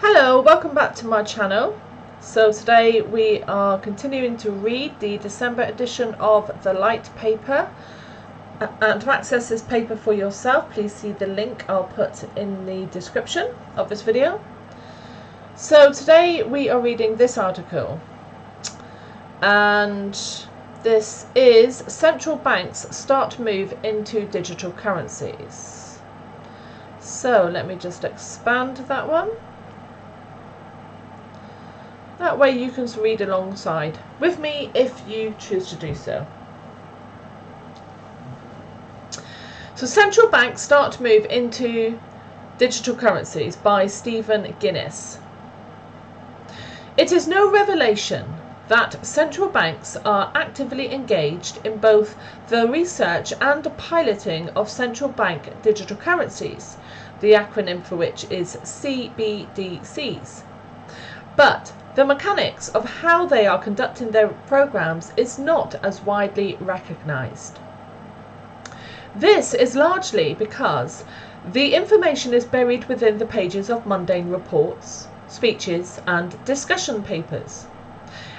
Hello, welcome back to my channel. So today we are continuing to read the December edition of the Lightpaper. And to access this paper for yourself, please see the link I'll put in the description of this video. So today we are reading this article, and this is Central Banks Start Move into Digital Currencies. So let me just expand that one. That way you can read alongside with me if you choose to do so. So Central Banks Start to Move into Digital Currencies by Stephen Guinness. It is no revelation that central banks are actively engaged in both the research and piloting of central bank digital currencies, the acronym for which is CBDCs. But the mechanics of how they are conducting their programs is not as widely recognised. This is largely because the information is buried within the pages of mundane reports, speeches and discussion papers.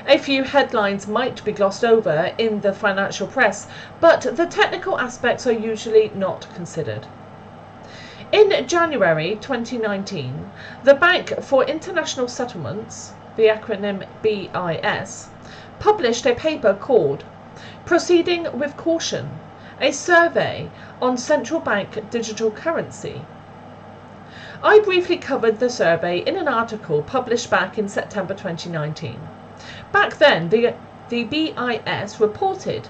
A few headlines might be glossed over in the financial press, but the technical aspects are usually not considered. In January 2019, the Bank for International Settlements, the acronym BIS, published a paper called Proceeding with Caution, a survey on central bank digital currency. I briefly covered the survey in an article published back in September 2019. Back then, the BIS reported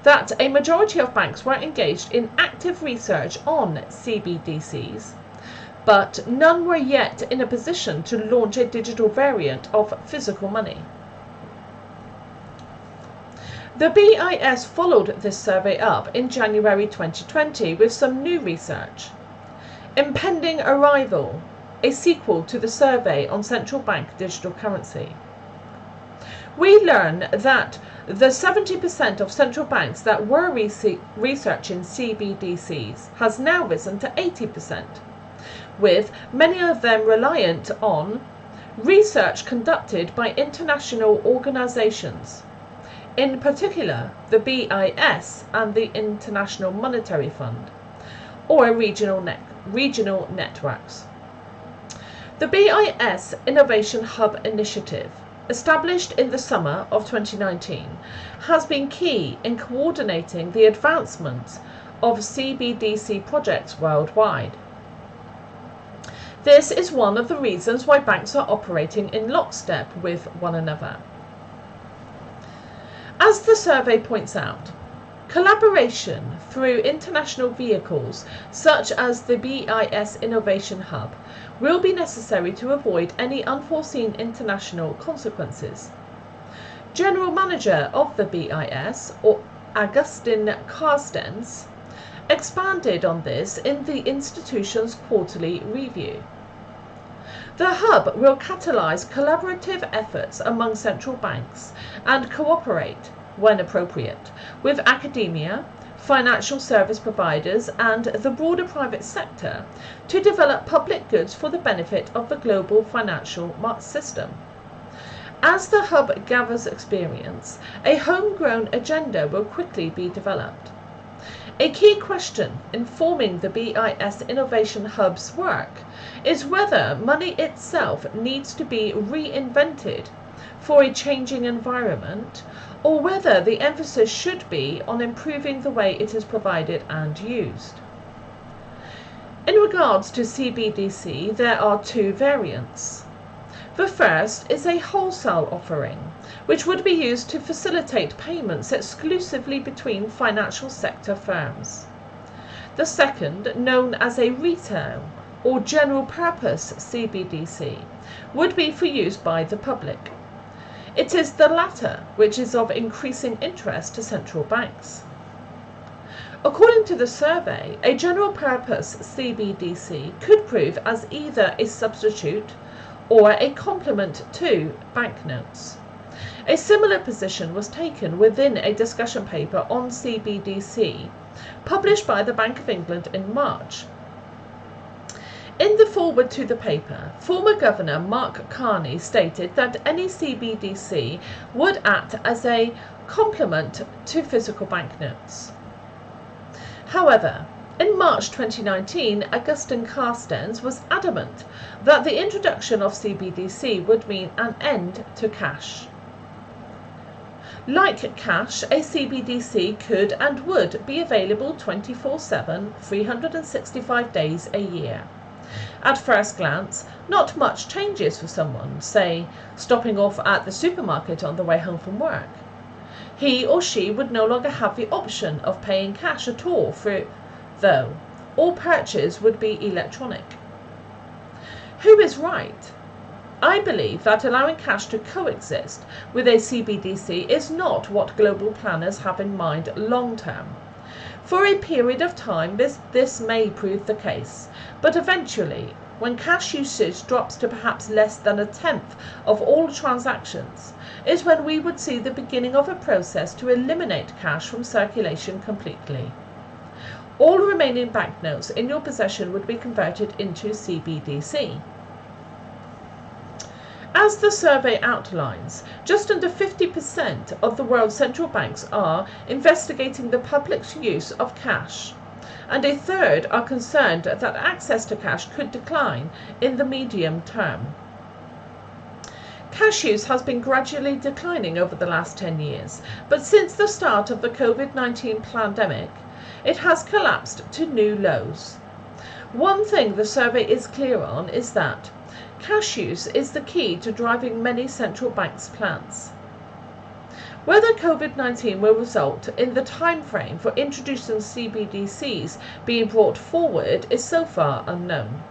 that a majority of banks were engaged in active research on CBDCs, but none were yet in a position to launch a digital variant of physical money. The BIS followed this survey up in January 2020 with some new research. Impending Arrival, a sequel to the survey on central bank digital currency. We learn that the 70% of central banks that were researching CBDCs has now risen to 80%, with many of them reliant on research conducted by international organisations, in particular the BIS and the International Monetary Fund, or regional networks. The BIS Innovation Hub initiative, established in the summer of 2019, has been key in coordinating the advancement of CBDC projects worldwide. This is one of the reasons why banks are operating in lockstep with one another. As the survey points out, collaboration through international vehicles such as the BIS Innovation Hub will be necessary to avoid any unforeseen international consequences. General Manager of the BIS, or Augustin Carstens, expanded on this in the institution's quarterly review. The hub will catalyse collaborative efforts among central banks and cooperate, when appropriate, with academia, financial service providers and the broader private sector to develop public goods for the benefit of the global financial system. As the hub gathers experience, a homegrown agenda will quickly be developed. A key question informing the BIS Innovation Hub's work is whether money itself needs to be reinvented for a changing environment, or whether the emphasis should be on improving the way it is provided and used. In regards to CBDC, there are two variants. The first is a wholesale offering, which would be used to facilitate payments exclusively between financial sector firms. The second, known as a retail or general purpose CBDC, would be for use by the public. It is the latter which is of increasing interest to central banks. According to the survey, a general purpose CBDC could prove as either a substitute or a complement to banknotes. A similar position was taken within a discussion paper on CBDC, published by the Bank of England in March. In the foreword to the paper, former Governor Mark Carney stated that any CBDC would act as a complement to physical banknotes. However, in March 2019, Augustine Carstens was adamant that the introduction of CBDC would mean an end to cash. Like cash, a CBDC could and would be available 24/7, 365 days a year. At first glance, not much changes for someone, say, stopping off at the supermarket on the way home from work. He or she would no longer have the option of paying cash at all, though all purchase would be electronic. Who is right? I believe that allowing cash to coexist with a CBDC is not what global planners have in mind long term. For a period of time, this may prove the case, but eventually, when cash usage drops to perhaps less than a tenth of all transactions, is when we would see the beginning of a process to eliminate cash from circulation completely. All remaining banknotes in your possession would be converted into CBDC. As the survey outlines, just under 50% of the world's central banks are investigating the public's use of cash, and a third are concerned that access to cash could decline in the medium term. Cash use has been gradually declining over the last 10 years, but since the start of the COVID-19 pandemic, it has collapsed to new lows. One thing the survey is clear on is that cash use is the key to driving many central banks' plans. Whether COVID-19 will result in the time frame for introducing CBDCs being brought forward is so far unknown.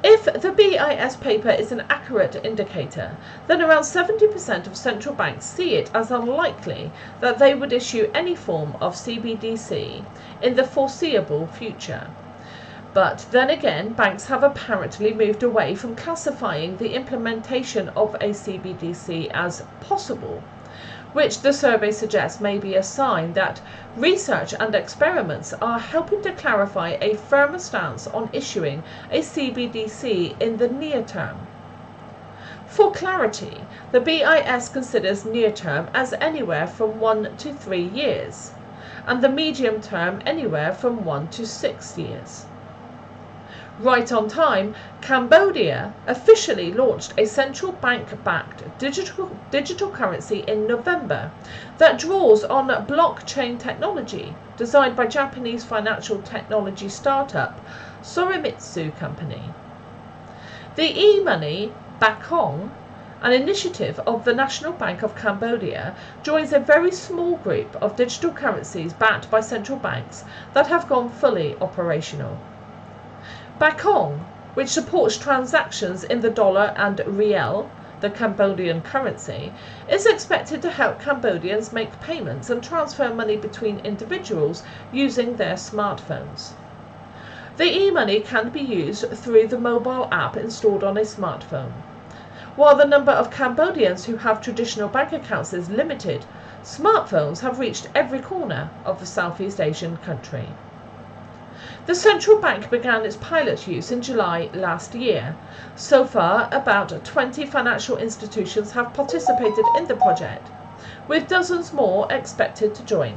If the BIS paper is an accurate indicator, then around 70% of central banks see it as unlikely that they would issue any form of CBDC in the foreseeable future. But then again, banks have apparently moved away from classifying the implementation of a CBDC as possible, which the survey suggests may be a sign that research and experiments are helping to clarify a firmer stance on issuing a CBDC in the near term. For clarity, the BIS considers near term as anywhere from 1 to 3 years, and the medium term anywhere from 1 to 6 years. Right on time, Cambodia officially launched a central bank-backed digital currency in November that draws on blockchain technology designed by Japanese financial technology startup Sorimitsu Company. The e-money Bakong, an initiative of the National Bank of Cambodia, joins a very small group of digital currencies backed by central banks that have gone fully operational. Bakong, which supports transactions in the dollar and riel, the Cambodian currency, is expected to help Cambodians make payments and transfer money between individuals using their smartphones. The e-money can be used through the mobile app installed on a smartphone. While the number of Cambodians who have traditional bank accounts is limited, smartphones have reached every corner of the Southeast Asian country. The central bank began its pilot use in July last year. So far, about 20 financial institutions have participated in the project, with dozens more expected to join.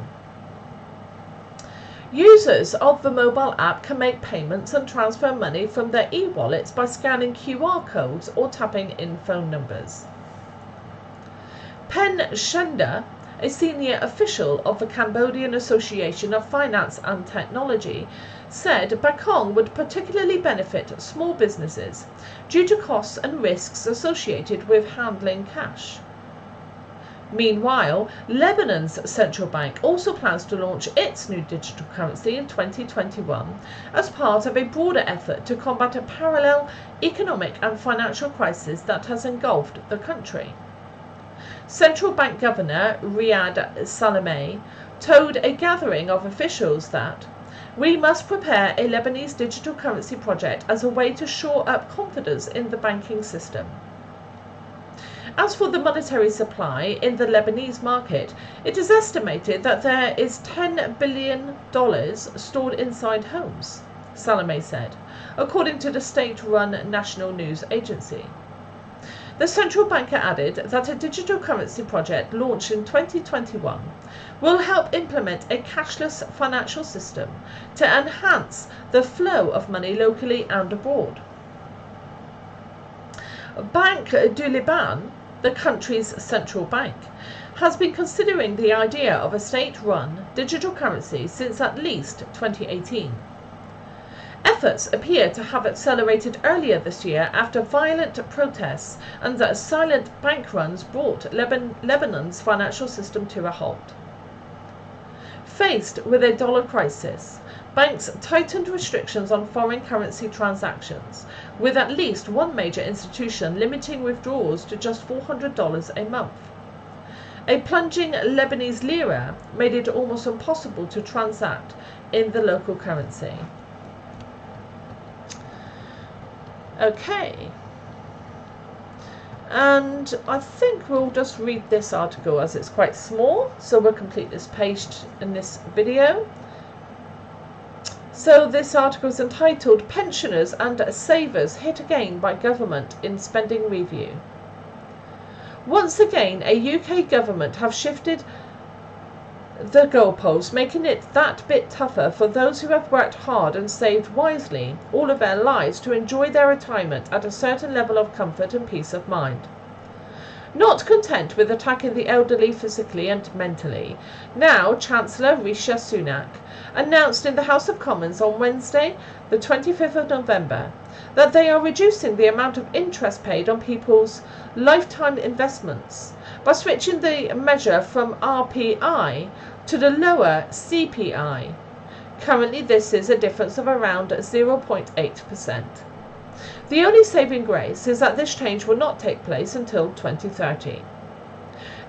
Users of the mobile app can make payments and transfer money from their e-wallets by scanning QR codes or tapping in phone numbers. Pen Shenda, a senior official of the Cambodian Association of Finance and Technology, said Bakong would particularly benefit small businesses due to costs and risks associated with handling cash. Meanwhile, Lebanon's central bank also plans to launch its new digital currency in 2021 as part of a broader effort to combat a parallel economic and financial crisis that has engulfed the country. Central Bank Governor Riyad Salameh told a gathering of officials that we must prepare a Lebanese digital currency project as a way to shore up confidence in the banking system. As for the monetary supply in the Lebanese market, it is estimated that there is $10 billion stored inside homes. Salome said, according to the state-run National News Agency. The central banker added that a digital currency project launched in 2021 will help implement a cashless financial system to enhance the flow of money locally and abroad. Banque du Liban, the country's central bank, has been considering the idea of a state-run digital currency since at least 2018. Efforts appear to have accelerated earlier this year after violent protests and silent bank runs brought Lebanon's financial system to a halt. Faced with a dollar crisis, banks tightened restrictions on foreign currency transactions, with at least one major institution limiting withdrawals to just $400 a month. A plunging Lebanese lira made it almost impossible to transact in the local currency. Okay, and I think we'll just read this article as it's quite small, so we'll complete this page in this video. So this article is entitled Pensioners and Savers Hit Again by Government in Spending Review. Once again, a UK government have shifted the goalposts, making it that bit tougher for those who have worked hard and saved wisely all of their lives to enjoy their retirement at a certain level of comfort and peace of mind. Not content with attacking the elderly physically and mentally, now Chancellor Rishi Sunak announced in the House of Commons on Wednesday, the 25th of November, that they are reducing the amount of interest paid on people's lifetime investments by switching the measure from RPI to the lower CPI. Currently, this is a difference of around 0.8%. The only saving grace is that this change will not take place until 2030.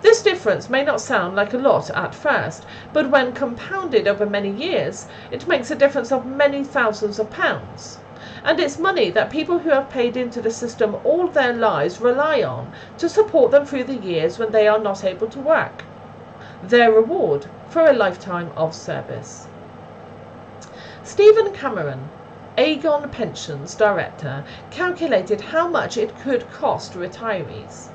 This difference may not sound like a lot at first, but when compounded over many years, it makes a difference of many thousands of pounds. And it's money that people who have paid into the system all their lives rely on to support them through the years when they are not able to work. Their reward for a lifetime of service. Stephen Cameron, Aegon Pensions Director, calculated how much it could cost retirees.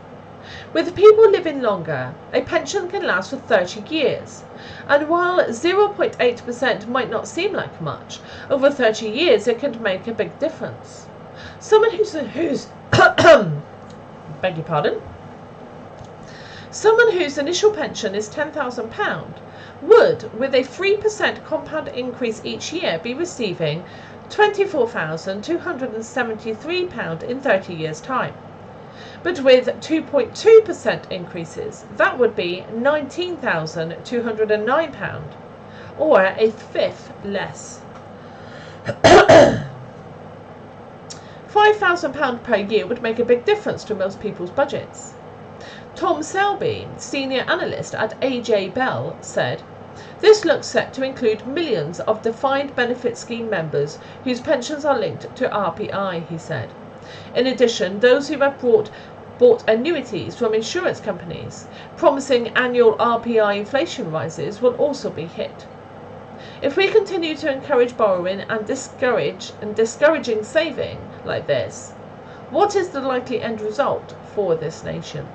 With people living longer, a pension can last for 30 years. And while 0.8% might not seem like much, over 30 years it can make a big difference. Someone whose beg your pardon. Someone whose initial pension is £10,000 would, with a 3% compound increase each year, be receiving £24,273 in 30 years' time. But with 2.2% increases, that would be £19,209, or a fifth less. £5,000 per year would make a big difference to most people's budgets. Tom Selby, senior analyst at AJ Bell, said, "This looks set to include millions of defined benefit scheme members whose pensions are linked to RPI," he said. In addition, those who have bought annuities from insurance companies, promising annual RPI inflation rises, will also be hit. If we continue to encourage borrowing and discouraging saving like this, what is the likely end result for this nation?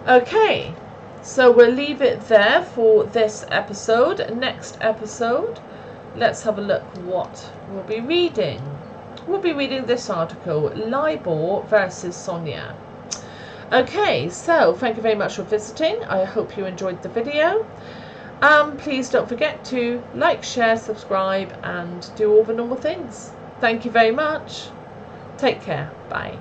Okay, so we'll leave it there for this episode. Next episode, let's have a look what we'll be reading. We'll be reading this article, LIBOR versus Sonia. Okay, so thank you very much for visiting. I hope you enjoyed the video. Please don't forget to like, share, subscribe, and do all the normal things. Thank you very much. Take care. Bye.